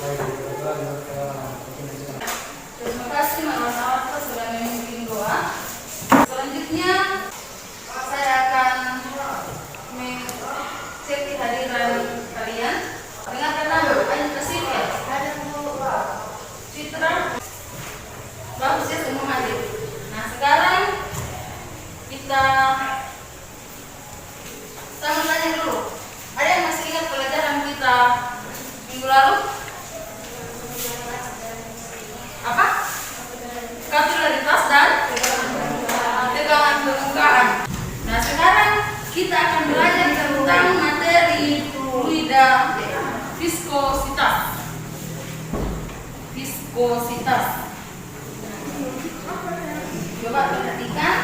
Terima kasih Mama Nawata sudah memimpin doa. Selanjutnya saya akan mengecek kehadiran kalian. Ingatkan nama, ayo kasih ya. Citra, bagus ya semua hadir. Nah sekarang kita sama tanya dulu. Ada yang masih ingat pelajaran kita minggu lalu? Apa? Kapilaritas dan tegangan permukaan. Nah sekarang kita akan belajar tentang materi fluida viskositas. Viskositas. Coba perhatikan.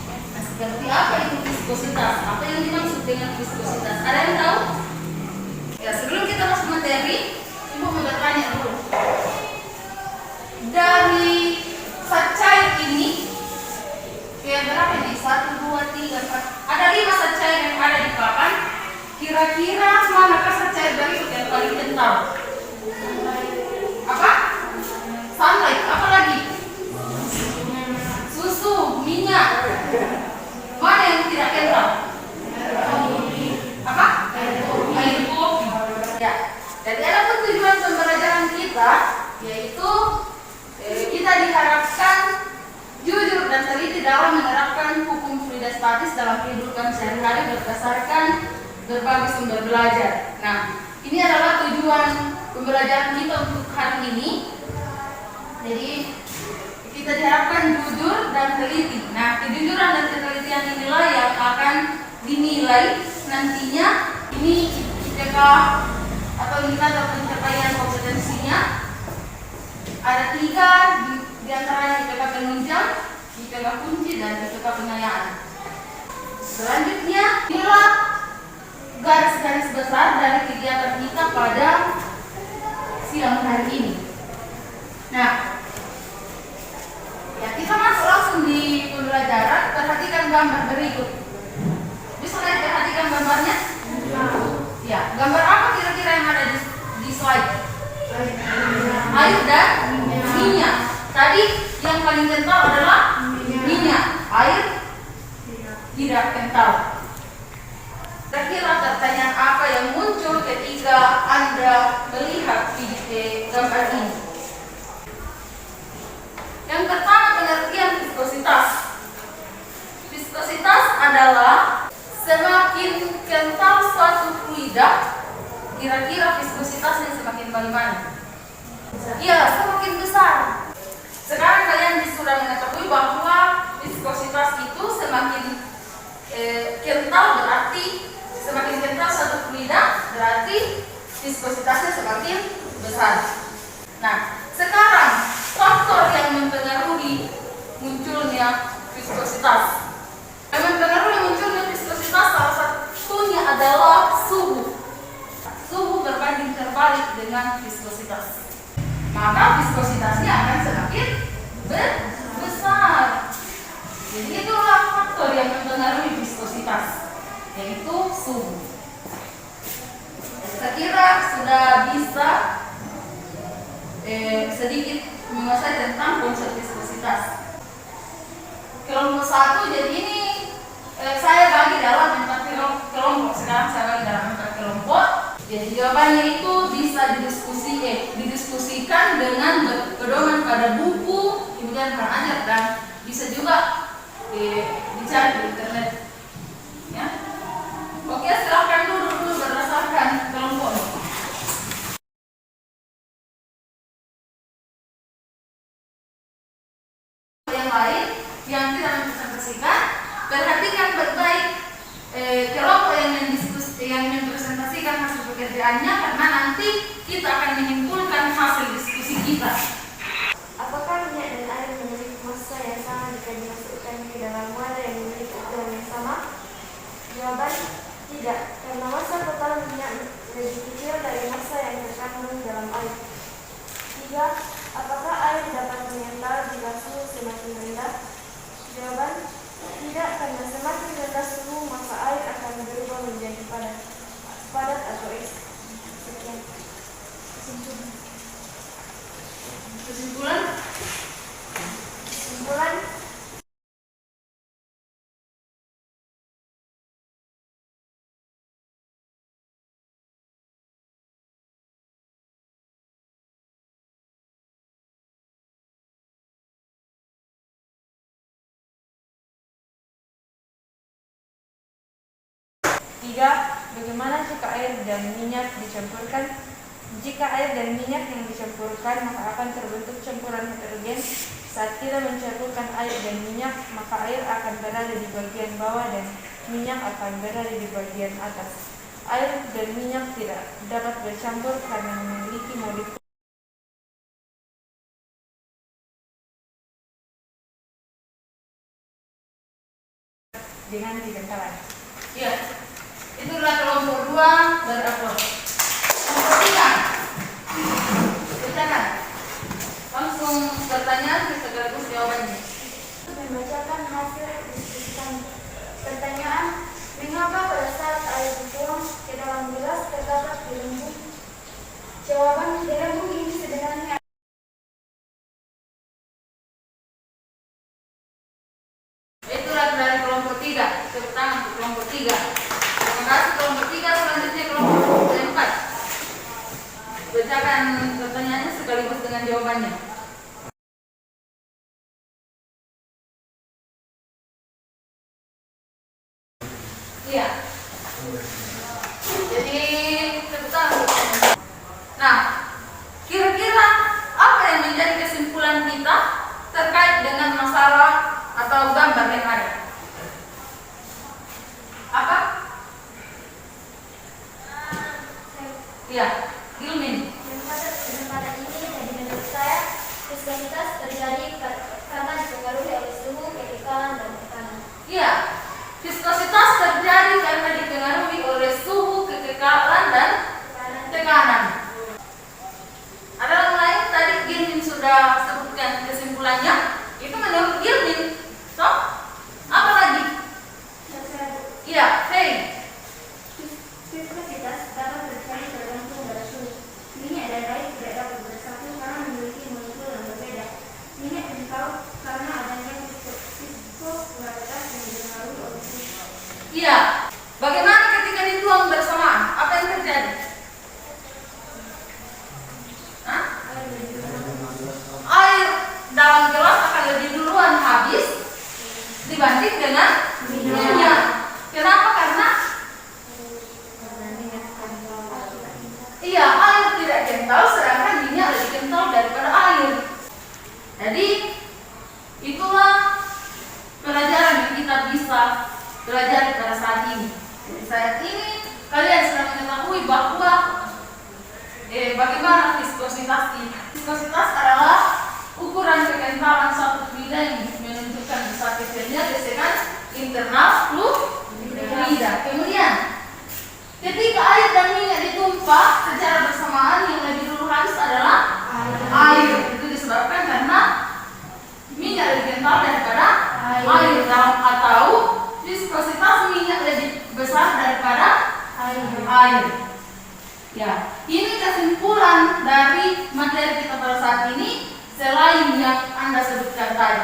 Nah, seperti apa itu viskositas? Apa yang dimaksud dengan viskositas? Ada yang tahu? Ya sebelum kita masuk materi, Ibu mau bertanya dulu. Dari zat cair ini, berapa ini? 1, 2, 3, 4. Ada 5 zat cair yang ada di papan. Kira-kira manakah zat cair berikut yang paling kental? Apa? Sunlight. Apa lagi? Susu, minyak. Mana yang tidak kental? Apa? Air kopi. Ya. Jadi ada tujuan pembelajaran kita, yaitu kita diharapkan jujur dan teliti dalam menerapkan hukum fluidostatis dalam kehidupan sehari-hari berdasarkan berbagai sumber belajar. Nah, ini adalah tujuan pembelajaran kita untuk hari ini. Jadi kita diharapkan jujur dan teliti. Nah, kejujuran dan ketelitian inilah yang akan dinilai nantinya. Ini IPK atau indikator pencapaian kompetensinya. Ada 3 di antaranya IPK penunjang, IPK kunci, dan IPK penyayaan. Selanjutnya, inilah garis-garis besar dari kegiatan kita pada siang hari ini. Nah, ya kita masuk langsung di pembelajaran. Perhatikan gambar berikut. Bisa kalian perhatikan gambarnya? Ya, gambar apa kira-kira yang ada di slide? Air dan minyak. Tadi yang paling kental adalah minyak. Air tidak kental. Kira-kira pertanyaan apa yang muncul ketika Anda melihat gambar ini? Yang pertama, pengertian viskositas. Viskositas adalah semakin kental suatu fluida, kira-kira viskositasnya semakin bagaimana? Iya, semakin besar. Sekarang kalian sudah mengetahui bahwa viskositas itu semakin kental, berarti semakin kental suatu fluida, berarti viskositasnya semakin besar. Nah, sekarang faktor yang mempengaruhi munculnya viskositas. Yang mempengaruhi munculnya viskositas salah satunya adalah suhu. Suhu berbanding terbalik dengan viskositas. Maka viskositasnya akan semakin besar. Jadi itulah faktor yang mempengaruhi viskositas, yaitu suhu. Saya kira sudah bisa sedikit menguasai tentang konsep viskositas. Kelompok 1, jadi ini saya bagi dalam 4 kelompok. Sekarang saya bagi dalam 4 kelompok. Jadi jawabannya itu bisa didiskusikan dengan pedoman pada buku, kemudian ajar, dan bisa juga dicari di internet. Ya. Oke, silakan dulu berdasarkan kelompok. Yang lain yang tidak mempresentasikan, perhatikan baik-baik kelompok yang mempresentasikan hasil pekerjaannya, karena nanti kita akan menyimpulkan hasil diskusi kita. Apakah minyak dan air memiliki massa yang sama jika dimasukkan ke dalam wadah yang memiliki ukuran yang sama? Jawaban tidak, karena massa total minyak lebih kecil dari massa yang terkandung dalam air. 3. Apakah air dapat mengental jika suhu semakin rendah? Jawaban tidak, karena semakin rendah suhu massa air akan berubah menjadi padat atau es. Sekian. ketiga, bagaimana jika air dan minyak dicampurkan? Jika air dan minyak yang dicampurkan, maka akan terbentuk campuran heterogen. Saat kita mencampurkan air dan minyak, maka air akan berada di bagian bawah dan minyak akan berada di bagian atas. Air dan minyak tidak dapat bercampur karena memiliki molekul dengan kekentalan. Ya, itulah kelompok 2 berapel. Kelompok 3, bacakan. Langsung pertanyaan sekaligus jawabannya. Membacakan hasil diskusi. Pertanyaan, mengapa pada saat air dituang ke dalam gelas terdapat gelembung? Jawaban, gelembung ini sebenarnya Itulah dari kelompok 3. Tepuk tangan untuk kelompok 3. Terima kasih kelompok 3. Selanjutnya kelompok 4. Bacakan pertanyaannya sekaligus dengan jawabannya. Iya. Jadi tepuk tangan untuk kelompok 4. Nah, kira-kira apa yang menjadi kesimpulan kita terkait dengan masalah atau gambar yang ada? Apa? Iya, Gilmin. Penempatan ini jadi menurut saya viskositas terjadi karena dipengaruhi oleh suhu, ketekanan, dan tekanan. Iya, viskositas terjadi karena dipengaruhi oleh suhu, ketekanan, dan tekanan. Ada yang lain tadi Gilmin sudah sebutkan kesimpulannya. Itu menurut Gilmin. So, apa lagi? Iya, Faye. Viskositas dapat terjadi tergantung pada suhu. Minyak dan air tidak dapat bersatu karena memiliki molekul yang berbeda. Minyak kental karena adanya viskositas yang dipengaruhi oleh suhu. Iya. Bagaimana ketika dituang bersamaan? Apa yang terjadi? Hah? Air dalam gelas akan lebih duluan habis dibanding dengan minyak. Kenapa? Karena iya, air tidak kental sedangkan minyak lebih kental daripada air. Jadi itulah pelajaran yang kita bisa pelajari pada saat ini. Jadi saat ini kalian sudah mengetahui bahwa bagaimana viskositas ini. Viskositas adalah ukuran kekentalan satu fluida yang menunjukkan besar kecilnya gesekan internal fluida. Kemudian ketika air dan minyak ditumpah secara bersamaan, yang lebih dulu habis adalah air. Itu disebabkan karena minyak lebih kental daripada air atau viskositas minyak lebih besar daripada air. Ya, ini kesimpulan dari materi kita pada saat ini selain yang Anda sebutkan tadi.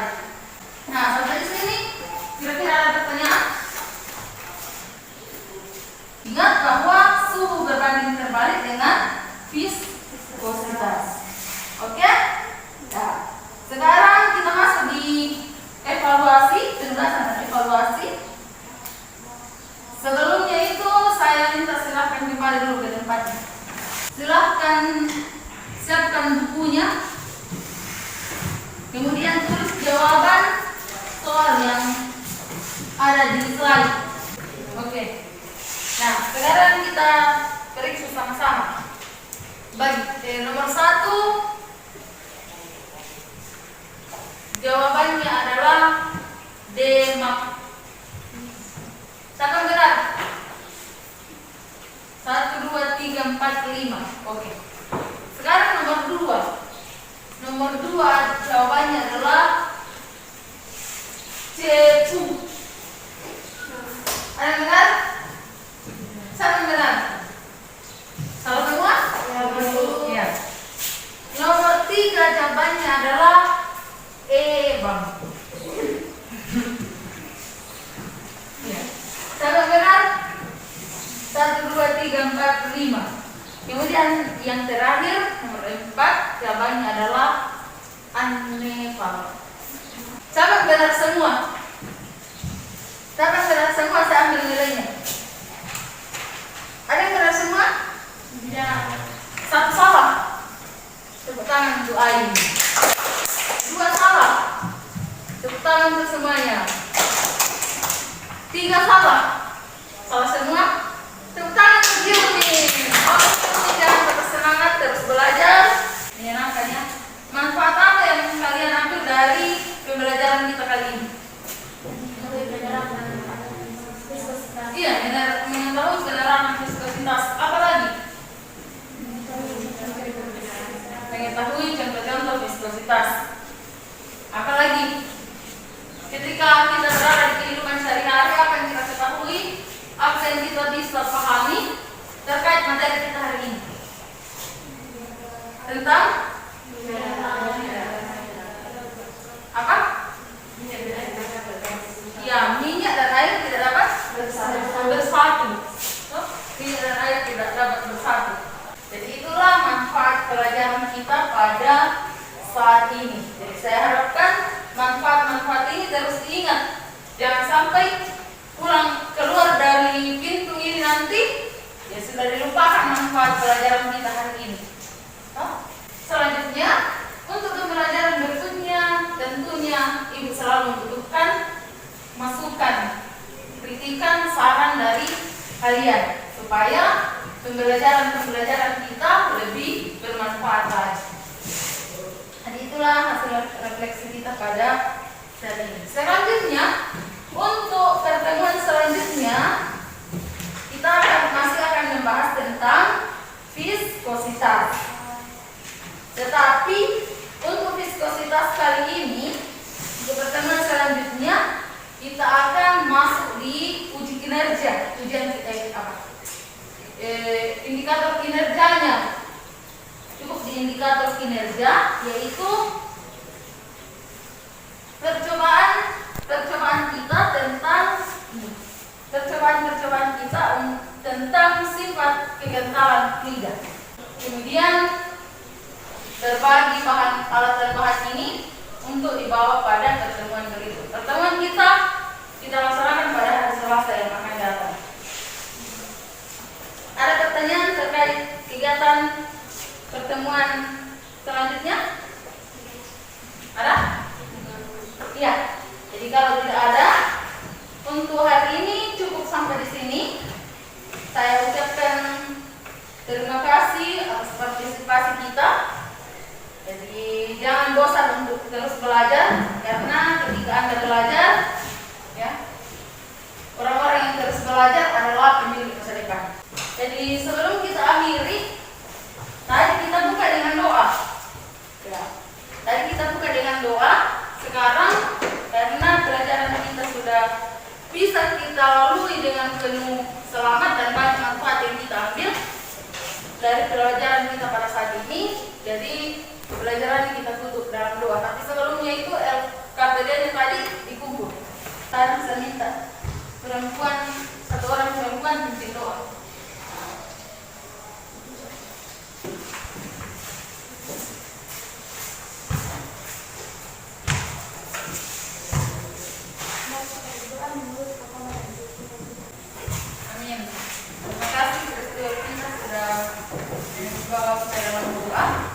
Nah, sampai di sini kira-kira ada pertanyaan? Ingat bahwa suhu berbanding terbalik dengan viskositas. Oke? Nah, sekarang kita masuk di evaluasi, penjelasan dan evaluasi. Sebelumnya itu saya minta silahkan kembali dulu ke tempatnya. Silahkan siapkan bukunya. Kemudian tulis jawaban soal yang ada di slide. Oke. Nah, sekarang kita periksa sama-sama. Nomor 1, jawabannya adalah D. Siapa gerak? 1, 2, 3, 4, 5. Oke. Sekarang nomor 2. Nomor 2 jawabannya adalah C. Ada yang benar? Siapa yang benar? Salah semua? Ya. Nomor 3 jawabannya adalah E, Bang. Ya. Siapa yang benar? 1, 2, 3, 4, 5. Kemudian yang terakhir nomor 4 jawabannya adalah Anefal. Siapa yang benar semua? Siapa yang benar semua? Saya ambil nilainya. Ada yang benar semua? Tidak. Satu salah. Tepuk tangan untuk Ain. Dua salah. Tepuk tangan untuk semuanya. Tiga salah. Salah semua. Tepuk tangan untuk Yumi. Oke, jangan patah semangat, terus belajar. Menyenangkan ya. Manfaat apa yang kalian ambil dari pembelajaran kita kali ini? Iya, mengetahui penerapan viskositas. Apa lagi? Mengetahui contoh-contoh viskositas. Apa lagi? Ketika kita berada di kehidupan sehari-hari, apa yang kita ketahui, apa yang kita bisa pahami terkait materi kita hari ini? Tentang apa? Ya, minyak dan air tidak dapat bersatu. Minyak dan air tidak dapat bersatu. Jadi itulah manfaat pelajaran kita pada saat ini. Jadi saya harapkan manfaat-manfaat ini terus diingat. Jangan sampai pulang keluar dari pintu ini nanti ya sudah dilupakan manfaat pelajaran kita hari ini. Selanjutnya, untuk pembelajaran berikutnya tentunya Ibu selalu membutuhkan masukan, kritikan, saran dari kalian supaya pembelajaran kita lebih bermanfaat lagi. Jadi itulah hasil refleksi kita pada saat ini. Selanjutnya, untuk pertemuan selanjutnya kita masih akan membahas tentang viskositas. Tetapi untuk viskositas kali ini, untuk pertemuan selanjutnya kita akan masuk di uji kinerja, indikator kinerjanya. Cukup di indikator kinerja, yaitu percobaan kita tentang sifat kekentalan lidah. Kemudian berbagi alat dan bahan ini untuk dibawa pada pertemuan berikut. Pertemuan kita laksanakan pada hari Selasa yang akan datang. Ada pertanyaan terkait kegiatan pertemuan selanjutnya? Ada? Iya. Jadi kalau tidak ada, untuk hari ini cukup sampai di sini. Saya ucapkan terima kasih atas partisipasi kita. Jadi jangan bosan untuk terus belajar, karena ketika Anda belajar, ya, orang-orang yang terus belajar adalah pemilik masa depan. Jadi sebelum kita akhiri, tadi kita buka dengan doa. Ya, tadi kita buka dengan doa. Sekarang karena pelajaran kita sudah bisa kita lalui dengan penuh selamat dan banyak manfaat yang kita ambil dari pelajaran kita pada saat ini, jadi pelajaran kita tutup dalam doa. Tapi sebelumnya itu LKPD-nya tadi dikumpul. Saya bisa minta satu orang perempuan pimpin doa. Amin. Terima kasih kita sudah membawa kita dalam doa.